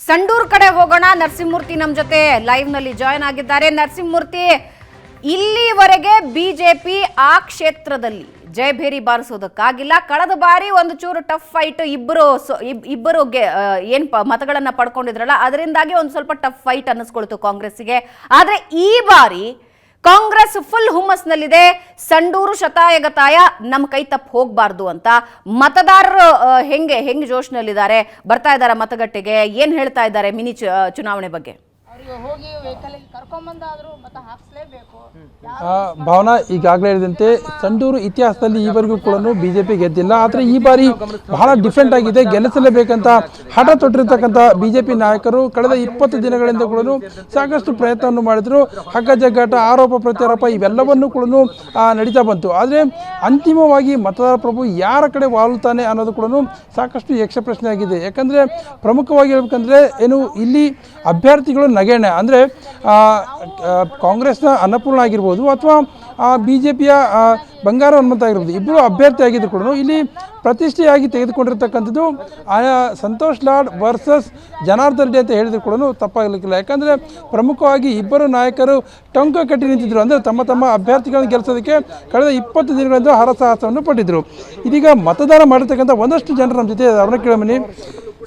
ಸಂಡೂರ್ ಕಡೆ ಹೋಗೋಣ. ನರಸಿಂಹಮೂರ್ತಿ ನಮ್ಮ ಜೊತೆ ಲೈವ್ ನಲ್ಲಿ ಜಾಯ್ನ್ ಆಗಿದ್ದಾರೆ. ನರಸಿಂಹಮೂರ್ತಿ, ಇಲ್ಲಿವರೆಗೆ ಬಿಜೆಪಿ ಆ ಕ್ಷೇತ್ರದಲ್ಲಿ ಜಯಭೇರಿ ಬಾರಿಸೋದಕ್ಕಾಗಿಲ್ಲ. ಕಳೆದ ಬಾರಿ ಒಂದು ಚೂರು ಟಫ್ ಫೈಟ್, ಇಬ್ಬರು ಏನ್ ಮತಗಳನ್ನ ಪಡ್ಕೊಂಡಿದ್ರಲ್ಲ, ಅದರಿಂದಾಗಿ ಒಂದು ಸ್ವಲ್ಪ ಟಫ್ ಫೈಟ್ ಅನ್ನಿಸ್ಕೊಳ್ತು ಕಾಂಗ್ರೆಸ್ಸಿಗೆ. ಆದ್ರೆ ಈ ಬಾರಿ ಕಾಂಗ್ರೆಸ್ ಫುಲ್ ಹುಮ್ಮಸ್ನಲ್ಲಿದೆ. ಸಂಡೂರು ಶತಾಯಗತಾಯ ನಮ್ಮ ಕೈ ತಪ್ಪು ಹೋಗಬಾರ್ದು ಅಂತ ಮತದಾರರು ಹೆಂಗೆ ಜೋಶ್ನಲ್ಲಿದ್ದಾರೆ, ಬರ್ತಾ ಇದ್ದಾರೆ ಮತಗಟ್ಟೆಗೆ, ಏನ್ ಹೇಳ್ತಾ ಇದ್ದಾರೆ ಮಿನಿ ಚುನಾವಣೆ ಬಗ್ಗೆ? ಹೋಗಿ ವೆಹಿಕಲ್ ಕರ್ಕೊಂಬಂದಾದ್ರೂ ಮತ ಹಾಕ್ಸ್ಲೇಬೇಕು. ಭಾವನಾ ಈಗಾಗಲೇ ಹೇಳಿದಂತೆ ಸಂಡೂರು ಇತಿಹಾಸದಲ್ಲಿ ಈವರೆಗೂ ಕೂಡ ಬಿಜೆಪಿ ಗೆದ್ದಿಲ್ಲ. ಆದರೆ ಈ ಬಾರಿ ಬಹಳ ಡಿಫ್ರೆಂಟ್ ಆಗಿದೆ. ಗೆಲ್ಲಿಸಲೇಬೇಕಂತ ಹಠ ತೊಟ್ಟಿರ್ತಕ್ಕಂಥ ಬಿಜೆಪಿ ನಾಯಕರು ಕಳೆದ 20 ದಿನಗಳಿಂದ ಕೂಡ ಸಾಕಷ್ಟು ಪ್ರಯತ್ನವನ್ನು ಮಾಡಿದ್ರು. ಹಗ್ಗ ಜಗ್ಗಾಟ, ಆರೋಪ ಪ್ರತ್ಯಾರೋಪ ಇವೆಲ್ಲವನ್ನೂ ಕೂಡ ನಡೀತಾ ಬಂತು. ಆದರೆ ಅಂತಿಮವಾಗಿ ಮತದಾರ ಪ್ರಭು ಯಾರ ಕಡೆ ವಾಲುತ್ತಾನೆ ಅನ್ನೋದು ಕೂಡ ಸಾಕಷ್ಟು ಯಕ್ಷ ಪ್ರಶ್ನೆ ಆಗಿದೆ. ಯಾಕಂದರೆ ಪ್ರಮುಖವಾಗಿ ಹೇಳ್ಬೇಕಂದ್ರೆ ಏನು, ಇಲ್ಲಿ ಅಭ್ಯರ್ಥಿಗಳು ನಗೇಣೆ ಅಂದರೆ ಕಾಂಗ್ರೆಸ್ನ ಅನ್ನಪೂರ್ಣ ಆಗಿರ್ಬೋದು ಅಥವಾ ಬಿ ಜೆ ಪಿಯ ಬಂಗಾರ ಹನುಮಂತ ಆಗಿರ್ಬೋದು, ಇಬ್ಬರು ಅಭ್ಯರ್ಥಿ ಆಗಿದ್ರು ಕೂಡ ಇಲ್ಲಿ ಪ್ರತಿಷ್ಠೆಯಾಗಿ ತೆಗೆದುಕೊಂಡಿರ್ತಕ್ಕಂಥದ್ದು ಸಂತೋಷ್ ಲಾಡ್ ವರ್ಸಸ್ ಜನಾರ್ದನ್ ರೆಡ್ಡಿ ಅಂತ ಹೇಳಿದ್ರು ಕೂಡ ತಪ್ಪಾಗಲಿಕ್ಕಿಲ್ಲ. ಯಾಕಂದರೆ ಪ್ರಮುಖವಾಗಿ ಇಬ್ಬರು ನಾಯಕರು ಟೊಂಕ ಕಟ್ಟಿ ನಿಂತಿದ್ರು. ಅಂದರೆ ತಮ್ಮ ಅಭ್ಯರ್ಥಿಗಳನ್ನು ಗೆಲ್ಲಿಸೋದಕ್ಕೆ ಕಳೆದ 20 ದಿನಗಳಿಂದ ಹರಸಾಹಸವನ್ನು ಪಟ್ಟಿದ್ದರು. ಇದೀಗ ಮತದಾನ ಮಾಡಿರ್ತಕ್ಕಂಥ ಒಂದಷ್ಟು ಜನರು ನಮ್ಮ ಜೊತೆ ಅವ್ರನ್ನ ಕೇಳಮನಿ.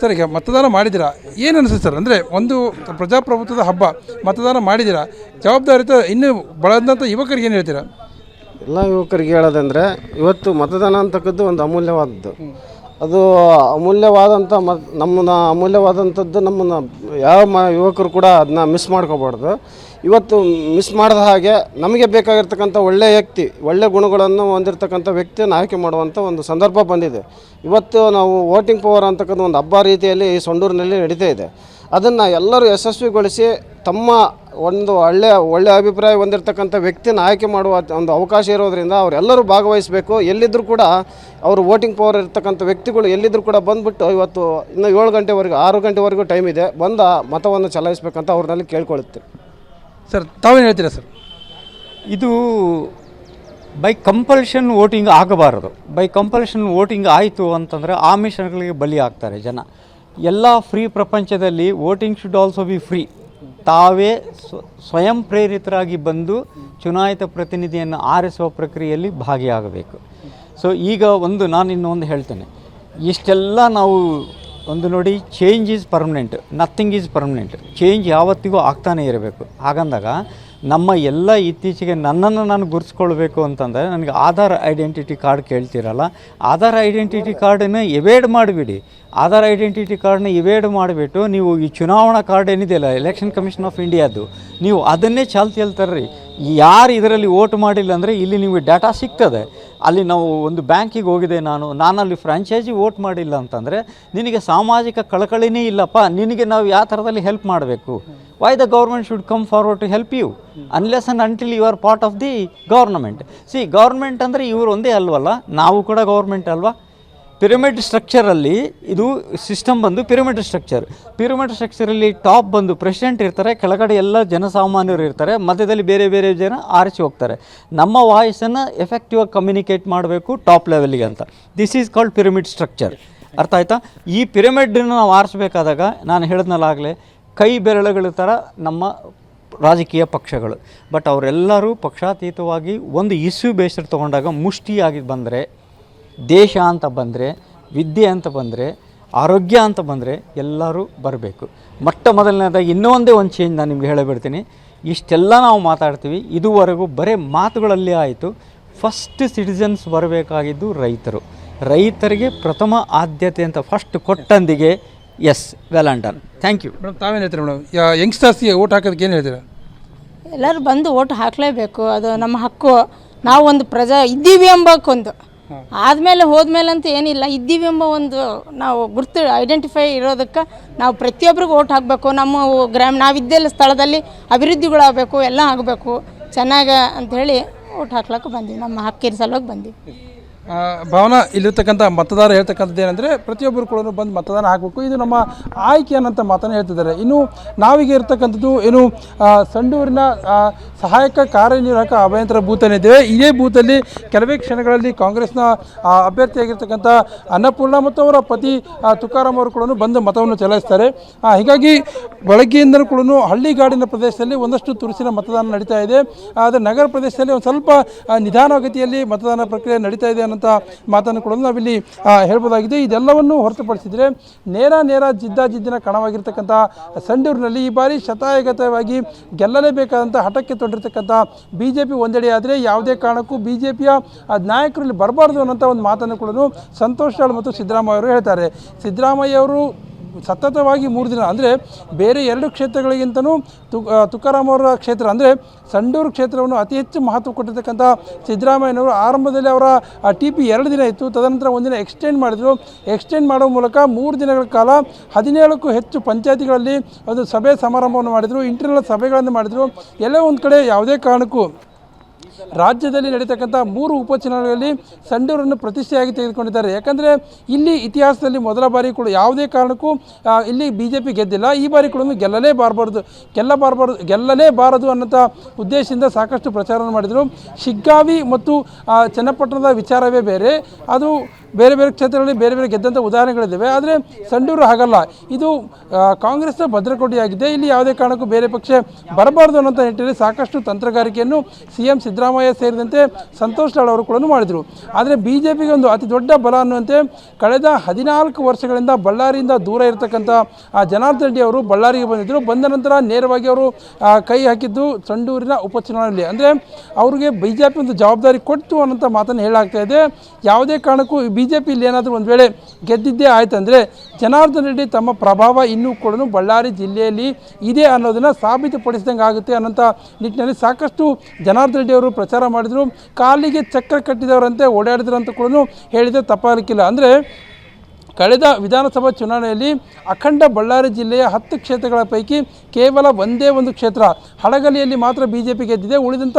ಸರ್, ಈಗ ಮತದಾನ ಮಾಡಿದ್ದೀರಾ, ಏನು ಅನಿಸುತ್ತೆ ಸರ್? ಅಂದರೆ ಒಂದು ಪ್ರಜಾಪ್ರಭುತ್ವದ ಹಬ್ಬ, ಮತದಾನ ಮಾಡಿದ್ದೀರಾ, ಜವಾಬ್ದಾರಿತ ಇನ್ನು ಬಳದಂಥ ಯುವಕರಿಗೆ ಏನು ಹೇಳ್ತೀರಾ? ಎಲ್ಲ ಯುವಕರಿಗೆ ಹೇಳೋದಂದರೆ, ಇವತ್ತು ಮತದಾನ ಅಂತಕ್ಕದ್ದು ಒಂದು ಅಮೂಲ್ಯವಾದದ್ದು. ಅದು ಅಮೂಲ್ಯವಾದಂಥ ನಮ್ಮನ್ನು ಅಮೂಲ್ಯವಾದಂಥದ್ದು ನಮ್ಮನ್ನು ಯಾವ ಯುವಕರು ಕೂಡ ಅದನ್ನ ಮಿಸ್ ಮಾಡ್ಕೋಬಾರ್ದು. ಇವತ್ತು ಮಿಸ್ ಮಾಡಿದ ಹಾಗೆ ನಮಗೆ ಬೇಕಾಗಿರ್ತಕ್ಕಂಥ ಒಳ್ಳೆಯ ವ್ಯಕ್ತಿ, ಒಳ್ಳೆಯ ಗುಣಗಳನ್ನು ಹೊಂದಿರತಕ್ಕಂಥ ವ್ಯಕ್ತಿಯನ್ನು ಆಯ್ಕೆ ಮಾಡುವಂಥ ಒಂದು ಸಂದರ್ಭ ಬಂದಿದೆ. ಇವತ್ತು ನಾವು ವೋಟಿಂಗ್ ಪವರ್ ಅಂತಕ್ಕಂಥ ಒಂದು ಹಬ್ಬ ರೀತಿಯಲ್ಲಿ ಈ ಸಂಡೂರಿನಲ್ಲಿ ನಡೀತಾ ಇದೆ. ಅದನ್ನು ಎಲ್ಲರೂ ಯಶಸ್ವಿಗೊಳಿಸಿ ತಮ್ಮ ಒಂದು ಒಳ್ಳೆಯ ಅಭಿಪ್ರಾಯ ಹೊಂದಿರತಕ್ಕಂಥ ವ್ಯಕ್ತಿನ ಆಯ್ಕೆ ಮಾಡುವ ಒಂದು ಅವಕಾಶ ಇರೋದರಿಂದ ಅವರೆಲ್ಲರೂ ಭಾಗವಹಿಸಬೇಕು. ಎಲ್ಲಿದ್ದರೂ ಕೂಡ ಅವರು ವೋಟಿಂಗ್ ಪವರ್ ಇರ್ತಕ್ಕಂಥ ವ್ಯಕ್ತಿಗಳು ಎಲ್ಲಿದ್ದರೂ ಕೂಡ ಬಂದುಬಿಟ್ಟು ಇವತ್ತು ಇನ್ನು 7 ಗಂಟೆವರೆಗೂ 6 ಗಂಟೆವರೆಗೂ ಟೈಮ್ ಇದೆ, ಬಂದ ಮತವನ್ನು ಚಲಾಯಿಸಬೇಕಂತ ಅವ್ರನ್ನಲ್ಲಿ ಕೇಳ್ಕೊಳ್ಳುತ್ತೆ. ಸರ್, ತಾವೇನು ಹೇಳ್ತೀರಾ ಸರ್? ಇದು ಬೈ ಕಂಪಲ್ಷನ್ ವೋಟಿಂಗ್ ಆಗಬಾರದು. ಬೈ ಕಂಪಲ್ಷನ್ ವೋಟಿಂಗ್ ಆಯಿತು ಅಂತಂದರೆ ಆಮಿಷಗಳಿಗೆ ಬಲಿ ಆಗ್ತಾರೆ ಜನ. ಎಲ್ಲ ಫ್ರೀ ಪ್ರಪಂಚದಲ್ಲಿ voting should also be free. ತಾವೇ ಸ್ವಯಂ ಪ್ರೇರಿತರಾಗಿ ಬಂದು ಚುನಾಯಿತ ಪ್ರತಿನಿಧಿಯನ್ನು ಆರಿಸುವ ಪ್ರಕ್ರಿಯೆಯಲ್ಲಿ ಭಾಗಿಯಾಗಬೇಕು. ಸೊ ಈಗ ನಾನು ಇನ್ನೊಂದು ಹೇಳ್ತೇನೆ, ಇಷ್ಟೆಲ್ಲ ನಾವು ನೋಡಿ, change is permanent, nothing is permanent. Change ಯಾವತ್ತಿಗೂ ಆಗ್ತಾನೇ ಇರಬೇಕು. ಹಾಗಂದಾಗ ನಮ್ಮ ಎಲ್ಲ ಇತ್ತೀಚೆಗೆ ನನ್ನನ್ನು ನಾನು ಗುರುತಿಸ್ಕೊಳ್ಬೇಕು ಅಂತಂದರೆ ನನಗೆ ಆಧಾರ್ ಐಡೆಂಟಿಟಿ ಕಾರ್ಡ್ ಕೇಳ್ತಿರಲ್ಲ, ಆಧಾರ್ ಐಡೆಂಟಿಟಿ ಕಾರ್ಡನ್ನು ಎವೇಡ್ ಮಾಡಿಬಿಡಿ. ಆಧಾರ್ ಐಡೆಂಟಿಟಿ ಕಾರ್ಡನ್ನ ಇವೇಡ್ ಮಾಡಿಬಿಟ್ಟು ನೀವು ಈ ಚುನಾವಣಾ ಕಾರ್ಡ್ ಏನಿದೆಯಲ್ಲ, ಎಲೆಕ್ಷನ್ ಕಮಿಷನ್ ಆಫ್ ಇಂಡಿಯಾದು, ನೀವು ಅದನ್ನೇ ಚಾಲ್ತಿಯಲ್ಲಿ ತರ್ರಿ. ಯಾರು ಇದರಲ್ಲಿ ವೋಟ್ ಮಾಡಿಲ್ಲ ಅಂದರೆ ಇಲ್ಲಿ ನಿಮಗೆ ಡಾಟಾ ಸಿಗ್ತದೆ. ಅಲ್ಲಿ ನಾವು ಒಂದು ಬ್ಯಾಂಕಿಗೆ ಹೋಗಿದೆ, ನಾನಲ್ಲಿ ಫ್ರಾಂಚೈಸಿ ವೋಟ್ ಮಾಡಿಲ್ಲ ಅಂತಂದರೆ ನಿನಗೆ ಸಾಮಾಜಿಕ ಕಳಕಳಿನೇ ಇಲ್ಲಪ್ಪ, ನಿನಗೆ ನಾವು ಯಾವ ಥರದಲ್ಲಿ ಹೆಲ್ಪ್ ಮಾಡಬೇಕು? Why the government should come forward to help you unless and until you are part of the government. Government ಅಂದರೆ ಇವರು ಒಂದೇ ಅಲ್ವಲ್ಲ, ನಾವು ಕೂಡ ಗೌರ್ಮೆಂಟ್ ಅಲ್ವಾ? ಪಿರಮಿಡ್ ಸ್ಟ್ರಕ್ಚರಲ್ಲಿ ಇದು ಸಿಸ್ಟಮ್ ಬಂದು ಪಿರಮಿಡ್ ಸ್ಟ್ರಕ್ಚರಲ್ಲಿ ಟಾಪ್ ಬಂದು ಪ್ರೆಸಿಡೆಂಟ್ ಇರ್ತಾರೆ, ಕೆಳಗಡೆ ಎಲ್ಲ ಜನಸಾಮಾನ್ಯರು ಇರ್ತಾರೆ, ಮಧ್ಯದಲ್ಲಿ ಬೇರೆ ಜನ ಆರಿಸಿ ಹೋಗ್ತಾರೆ. ನಮ್ಮ ವಾಯ್ಸನ್ನು ಎಫೆಕ್ಟಿವ್ ಆಗಿ ಕಮ್ಯುನಿಕೇಟ್ ಮಾಡಬೇಕು ಟಾಪ್ ಲೆವೆಲ್ಗೆ ಅಂತ. This is called pyramid structure. ಅರ್ಥ ಆಯ್ತಾ? ಈ ಪಿರಮಿಡನ್ನು ನಾವು ಆರಿಸಬೇಕಾದಾಗ ನಾನು ಹೇಳಿದ್ನಲ್ಲಾಗಲೇ, ಕೈ ಬೆರಳುಗಳ ಥರ ನಮ್ಮ ರಾಜಕೀಯ ಪಕ್ಷಗಳು, ಬಟ್ ಅವರೆಲ್ಲರೂ ಪಕ್ಷಾತೀತವಾಗಿ ಒಂದು ಇಶ್ಯೂ ಬೇಸ್ಡ್ ತೊಗೊಂಡಾಗ ಮುಷ್ಟಿಯಾಗಿ ಬಂದರೆ, ದೇಶ ಅಂತ ಬಂದರೆ, ವಿದ್ಯೆ ಅಂತ ಬಂದರೆ, ಆರೋಗ್ಯ ಅಂತ ಬಂದರೆ ಎಲ್ಲರೂ ಬರಬೇಕು. ಮೊದಲನೇದಾಗಿ ಇನ್ನೊಂದೇ ಒಂದು ಚೇಂಜ್ ನಾನು ನಿಮ್ಗೆ ಹೇಳಿಬಿಡ್ತೀನಿ. ಇಷ್ಟೆಲ್ಲ ನಾವು ಮಾತಾಡ್ತೀವಿ, ಇದುವರೆಗೂ ಬರೀ ಮಾತುಗಳಲ್ಲೇ ಆಯಿತು. ಫಸ್ಟ್ ಸಿಟಿಸನ್ಸ್ ಬರಬೇಕಾಗಿದ್ದು ರೈತರಿಗೆ ಪ್ರಥಮ ಆದ್ಯತೆ ಅಂತ ಫಸ್ಟ್ ಕೊಟ್ಟಂದಿಗೆ. Yes, well and done. Thank you madam. ತಾವೇನು ಹೇಳ್ತೀರಾ ಮೇಡಮ್? ಯಂಗ್ಸ್ಟರ್ಸ್ಗೆ ಓಟ್ ಹಾಕೋದಕ್ಕೆ ಏನು ಹೇಳ್ತೀರಾ? ಎಲ್ಲರೂ ಬಂದು ಓಟ್ ಹಾಕಲೇಬೇಕು, ಅದು ನಮ್ಮ ಹಕ್ಕು. ನಾವು ಒಂದು ಇದ್ದೀವಿ ಎಂಬಕ್ಕೊಂದು ಆದಮೇಲೆ ಹೋದ್ಮೇಲೆ ಅಂತ ಏನಿಲ್ಲ, ಇದ್ದೀವಿ ಎಂಬ ಒಂದು ನಾವು ಗುರ್ತು ಐಡೆಂಟಿಫೈ ಇರೋದಕ್ಕೆ ನಾವು ಪ್ರತಿಯೊಬ್ಬರಿಗೂ ಓಟ್ ಹಾಕಬೇಕು. ನಮ್ಮ ನಾವಿದ್ದೆಲ್ಲ ಸ್ಥಳದಲ್ಲಿ ಅಭಿವೃದ್ಧಿಗಳಾಗಬೇಕು, ಎಲ್ಲ ಆಗಬೇಕು ಚೆನ್ನಾಗಿ ಅಂಥೇಳಿ ಓಟ್ ಹಾಕ್ಲಿಕ್ಕೆ ಬಂದೀವಿ. ನಮ್ಮ ಹಕ್ಕಿನ ಸಲುವಾಗಿ ಬಂದೀವಿ. ಭಾವನಾ, ಇಲ್ಲಿರ್ತಕ್ಕಂಥ ಮತದಾರ ಹೇಳ್ತಕ್ಕಂಥದ್ದು ಏನಂದರೆ ಪ್ರತಿಯೊಬ್ಬರು ಕೂಡ ಬಂದು ಮತದಾನ ಹಾಕಬೇಕು, ಇದು ನಮ್ಮ ಆಯ್ಕೆ ಅನ್ನೋಂಥ ಮಾತನ್ನು ಹೇಳ್ತಿದ್ದಾರೆ. ಇನ್ನು ನಾವೀಗ ಇರ್ತಕ್ಕಂಥದ್ದು ಏನು ಸಂಡೂರಿನ ಸಹಾಯಕ ಕಾರ್ಯನಿರ್ವಾಹಕ ಅಭಿಯಂತರ ಬೂತೇನಿದ್ದೇವೆ. ಇದೇ ಬೂತಲ್ಲಿ ಕೆಲವೇ ಕ್ಷಣಗಳಲ್ಲಿ ಕಾಂಗ್ರೆಸ್ನ ಅಭ್ಯರ್ಥಿಯಾಗಿರ್ತಕ್ಕಂಥ ಅನ್ನಪೂರ್ಣ ಮತ್ತು ಅವರ ಪತಿ ತುಕಾರಾಮ್ ಅವರು ಕೂಡ ಬಂದು ಮತವನ್ನು ಚಲಾಯಿಸ್ತಾರೆ. ಹೀಗಾಗಿ ಬೆಳಗ್ಗೆಯಿಂದಲೂ ಕೂಡ ಹಳ್ಳಿಗಾಡಿನ ಪ್ರದೇಶದಲ್ಲಿ ಒಂದಷ್ಟು ತುರುಸಿನ ಮತದಾನ ನಡೀತಾ ಇದೆ. ಆದರೆ ನಗರ ಪ್ರದೇಶದಲ್ಲಿ ಒಂದು ಸ್ವಲ್ಪ ನಿಧಾನಗತಿಯಲ್ಲಿ ಮತದಾನ ಪ್ರಕ್ರಿಯೆ ನಡೀತಾ ಇದೆ ಅನ್ನೋಂಥ ಮಾತನ್ನು ಕೂಡ ನಾವಿಲ್ಲಿ ಹೇಳ್ಬೋದಾಗಿದೆ. ಇದೆಲ್ಲವನ್ನು ಹೊರತುಪಡಿಸಿದರೆ ನೇರ ಜಿದ್ದಿನ ಕಣವಾಗಿರ್ತಕ್ಕಂಥ ಸಂಡೂರಿನಲ್ಲಿ ಈ ಬಾರಿ ಶತಾಯಗತವಾಗಿ ಗೆಲ್ಲಲೇಬೇಕಾದಂಥ ಹಠಕ್ಕೆ ತೊಟ್ಟಿರ್ತಕ್ಕಂಥ BJP ಒಂದೆಡೆ ಆದರೆ ಯಾವುದೇ ಕಾರಣಕ್ಕೂ BJPಯ ನಾಯಕರಲ್ಲಿ ಬರಬಾರ್ದು ಅನ್ನೋಂಥ ಒಂದು ಮಾತನ್ನು ಕೂಡ ಸಂತೋಷ್ ಲಾಡ್ ಮತ್ತು ಸಿದ್ದರಾಮಯ್ಯ ಅವರು ಹೇಳ್ತಾರೆ. ಸಿದ್ದರಾಮಯ್ಯ ಅವರು ಸತತವಾಗಿ 3 ದಿನ ಅಂದರೆ ಬೇರೆ 2 ಕ್ಷೇತ್ರಗಳಿಗಿಂತಲೂ ತುಕಾರಾಮ್ ಅವರ ಕ್ಷೇತ್ರ ಅಂದರೆ ಸಂಡೂರು ಕ್ಷೇತ್ರವನ್ನು ಅತಿ ಹೆಚ್ಚು ಮಹತ್ವ ಕೊಟ್ಟಿರ್ತಕ್ಕಂಥ ಸಿದ್ದರಾಮಯ್ಯನವರು ಆರಂಭದಲ್ಲಿ ಅವರ TP 2 ದಿನ ಇತ್ತು, ತದನಂತರ ಒಂದಿನ ಎಕ್ಸ್ಟೆಂಡ್ ಮಾಡಿದರು. ಎಕ್ಸ್ಟೆಂಡ್ ಮಾಡೋ ಮೂಲಕ 3 ದಿನಗಳ ಕಾಲ 17ಕ್ಕೂ ಹೆಚ್ಚು ಪಂಚಾಯತಿಗಳಲ್ಲಿ ಒಂದು ಸಭೆ ಸಮಾರಂಭವನ್ನು ಮಾಡಿದರು, ಇಂಟರ್ನಲ್ ಸಭೆಗಳನ್ನು ಮಾಡಿದರು. ಎಲ್ಲೋ ಒಂದು ಕಡೆ ಯಾವುದೇ ಕಾರಣಕ್ಕೂ ರಾಜ್ಯದಲ್ಲಿ ನಡೀತಕ್ಕಂಥ 3 ಉಪಚುನಾವಣೆಗಳಲ್ಲಿ ಸಂಡೂರನ್ನು ಪ್ರತಿಷ್ಠೆಯಾಗಿ ತೆಗೆದುಕೊಂಡಿದ್ದಾರೆ. ಯಾಕಂದರೆ ಇಲ್ಲಿ ಇತಿಹಾಸದಲ್ಲಿ ಮೊದಲ ಬಾರಿ ಕೂಡ ಯಾವುದೇ ಕಾರಣಕ್ಕೂ ಇಲ್ಲಿ BJP ಗೆದ್ದಿಲ್ಲ. ಈ ಬಾರಿ ಕೂಡ ಗೆಲ್ಲಲೇಬಾರದು ಅನ್ನೋಂಥ ಉದ್ದೇಶದಿಂದ ಸಾಕಷ್ಟು ಪ್ರಚಾರವನ್ನು ಮಾಡಿದರು. ಶಿಗ್ಗಾವಿ ಮತ್ತು ಚನ್ನಪಟ್ಟಣದ ವಿಚಾರವೇ ಬೇರೆ, ಅದು ಬೇರೆ ಕ್ಷೇತ್ರಗಳಲ್ಲಿ ಬೇರೆ ಗೆದ್ದಂಥ ಉದಾಹರಣೆಗಳಿದ್ದಾವೆ. ಆದರೆ ಸಂಡೂರು ಹಾಗಲ್ಲ, ಇದು ಕಾಂಗ್ರೆಸ್ನ ಭದ್ರಕೋಟೆಯಾಗಿದೆ. ಇಲ್ಲಿ ಯಾವುದೇ ಕಾರಣಕ್ಕೂ ಬೇರೆ ಪಕ್ಷ ಬರಬಾರ್ದು ಅನ್ನೋಂಥ ನಿಟ್ಟಿನಲ್ಲಿ ಸಾಕಷ್ಟು ತಂತ್ರಗಾರಿಕೆಯನ್ನು CM ಸಿದ್ದರಾಮಯ್ಯ ಸೇರಿದಂತೆ ಸಂತೋಷ್ ಲಾಡ್ ಅವರು ಕೂಡ ಮಾಡಿದರು. ಆದರೆ BJPಗೆ ಒಂದು ಅತಿ ದೊಡ್ಡ ಬಲ ಅನ್ನುವಂತೆ ಕಳೆದ 14 ವರ್ಷಗಳಿಂದ ಬಳ್ಳಾರಿಯಿಂದ ದೂರ ಇರತಕ್ಕಂಥ ಜನಾರ್ದನ್ ರೆಡ್ಡಿ ಅವರು ಬಳ್ಳಾರಿಗೆ ಬಂದಿದ್ದರು. ಬಂದ ನಂತರ ನೇರವಾಗಿ ಅವರು ಕೈ ಹಾಕಿದ್ದು ಸಂಡೂರಿನ ಉಪಚುನಾವಣೆಯಲ್ಲಿ. ಅಂದರೆ ಅವ್ರಿಗೆ BJP ಒಂದು ಜವಾಬ್ದಾರಿ ಕೊಟ್ಟು ಅನ್ನೋಂಥ ಮಾತನ್ನು ಹೇಳಾಗ್ತಾ ಇದೆ. ಯಾವುದೇ ಕಾರಣಕ್ಕೂ BJP ಇಲ್ಲಿ ಏನಾದರೂ ಒಂದು ವೇಳೆ ಗೆದ್ದಿದ್ದೇ ಆಯ್ತಂದರೆ ಜನಾರ್ದನ್ ರೆಡ್ಡಿ ತಮ್ಮ ಪ್ರಭಾವ ಇನ್ನೂ ಕೂಡ ಬಳ್ಳಾರಿ ಜಿಲ್ಲೆಯಲ್ಲಿ ಇದೆ ಅನ್ನೋದನ್ನು ಸಾಬೀತುಪಡಿಸಿದಂಗೆ ಆಗುತ್ತೆ ಅನ್ನೋಂಥ ನಿಟ್ಟಿನಲ್ಲಿ ಸಾಕಷ್ಟು ಜನಾರ್ದನ್ ರೆಡ್ಡಿ ಅವರು ಪ್ರಚಾರ ಮಾಡಿದರು. ಕಾಲಿಗೆ ಚಕ್ರ ಕಟ್ಟಿದವರಂತೆ ಓಡಾಡಿದ್ರು ಅಂತ ಕೂಡ ಹೇಳಿದರೆ ತಪ್ಪಾಗಲಿಕ್ಕಿಲ್ಲ. ಅಂದರೆ ಕಳೆದ ವಿಧಾನಸಭಾ ಚುನಾವಣೆಯಲ್ಲಿ ಅಖಂಡ ಬಳ್ಳಾರಿ ಜಿಲ್ಲೆಯ 10 ಕ್ಷೇತ್ರಗಳ ಪೈಕಿ ಕೇವಲ ಒಂದೇ ಒಂದು ಕ್ಷೇತ್ರ ಹಳಗಲಿಯಲ್ಲಿ ಮಾತ್ರ BJP ಗೆದ್ದಿದೆ. ಉಳಿದಂಥ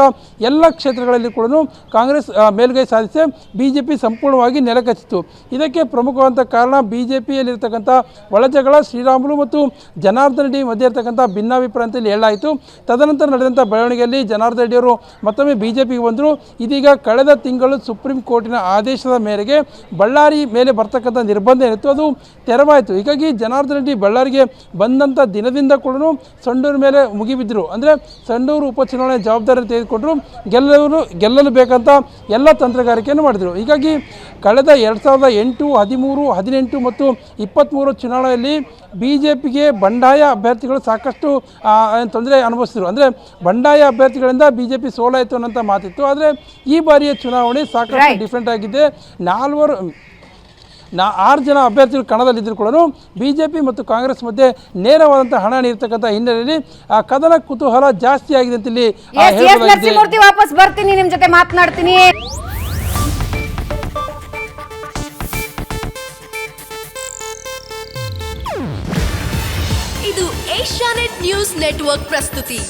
ಎಲ್ಲ ಕ್ಷೇತ್ರಗಳಲ್ಲಿ ಕೂಡ ಕಾಂಗ್ರೆಸ್ ಮೇಲುಗೈ ಸಾಧಿಸಿ BJP ಸಂಪೂರ್ಣವಾಗಿ ನೆಲಕಚ್ಚಿತು. ಇದಕ್ಕೆ ಪ್ರಮುಖವಾದ ಕಾರಣ BJPಯಲ್ಲಿರ್ತಕ್ಕಂಥ ಒಳಜಗಳ ಶ್ರೀರಾಮುಲು ಮತ್ತು ಜನಾರ್ದನ್ ರೆಡ್ಡಿ ಮಧ್ಯೆ ಇರ್ತಕ್ಕಂಥ ಭಿನ್ನಾಭಿಪ್ರಾಯ ಅಂತೇಳಿ ಹೇಳಲಾಯಿತು. ತದನಂತರ ನಡೆದಂಥ ಬೆಳವಣಿಗೆಯಲ್ಲಿ ಜನಾರ್ದನ್ ರೆಡ್ಡಿ ಅವರು ಮತ್ತೊಮ್ಮೆ BJPಗೆ ಬಂದರು. ಇದೀಗ ಕಳೆದ ತಿಂಗಳು ಸುಪ್ರೀಂ ಕೋರ್ಟಿನ ಆದೇಶದ ಮೇರೆಗೆ ಬಳ್ಳಾರಿ ಮೇಲೆ ಬರ್ತಕ್ಕಂಥ ನಿರ್ಬಂಧ ಏನಿತ್ತು ಅದು ತೆರವಾಯಿತು. ಹೀಗಾಗಿ ಜನಾರ್ದನ್ ರೆಡ್ಡಿ ಬಳ್ಳಾರಿಗೆ ಬಂದಂಥ ದಿನದಿಂದ ಕೂಡ ಸಂಡೂರು ಮೇಲೆ ಮುಗಿಬಿದ್ದರು. ಅಂದರೆ ಸಂಡೂರು ಉಪಚುನಾವಣೆ ಜವಾಬ್ದಾರಿ ತೆಗೆದುಕೊಂಡರು, ಗೆಲ್ಲಲು ಬೇಕಂತ ಎಲ್ಲ ತಂತ್ರಗಾರಿಕೆಯನ್ನು ಮಾಡಿದರು. ಹೀಗಾಗಿ ಕಳೆದ 2008, 13, 18 ಮತ್ತು 23 ಚುನಾವಣೆಯಲ್ಲಿ BJPಗೆ ಬಂಡಾಯ ಅಭ್ಯರ್ಥಿಗಳು ಸಾಕಷ್ಟು ತೊಂದರೆ ಅನುಭವಿಸಿದರು. ಅಂದರೆ ಬಂಡಾಯ ಅಭ್ಯರ್ಥಿಗಳಿಂದ BJP ಸೋಲಾಯಿತು ಅನ್ನೋಂಥ ಮಾತಿತ್ತು. ಆದರೆ ಈ ಬಾರಿಯ ಚುನಾವಣೆ ಸಾಕಷ್ಟು ಡಿಫ್ರೆಂಟ್ ಆಗಿದೆ. 6 ಜನ ಅಭ್ಯರ್ಥಿಗಳು ಕಣದಲ್ಲಿದ್ದರೂ ಕೂಡ BJP ಮತ್ತು ಕಾಂಗ್ರೆಸ್ ಮಧ್ಯೆ ನೇರವಾದಂಥ ಹಣಾಹಣಿ ಇರ್ತಕ್ಕಂಥ ಹಿನ್ನೆಲೆಯಲ್ಲಿ ಕದನ ಕುತೂಹಲ ಜಾಸ್ತಿ ಆಗಿದೆ ಅಂತ ಇಲ್ಲಿ ನರಸಿಂಹಮೂರ್ತಿ ವಾಪಸ್ ಬರ್ತೀನಿ, ನಿಮ್ಮ ಜೊತೆ ಮಾತನಾಡ್ತೀನಿ. ಇದು ಏಷ್ಯಾನೆಟ್ ನ್ಯೂಸ್ ನೆಟ್ವರ್ಕ್ ಪ್ರಸ್ತುತಿ.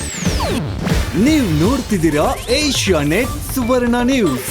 ನೀವು ನೋಡ್ತಿದ್ದೀರಾ ಏಷ್ಯಾನೆಟ್ ಸುವರ್ಣ ನ್ಯೂಸ್.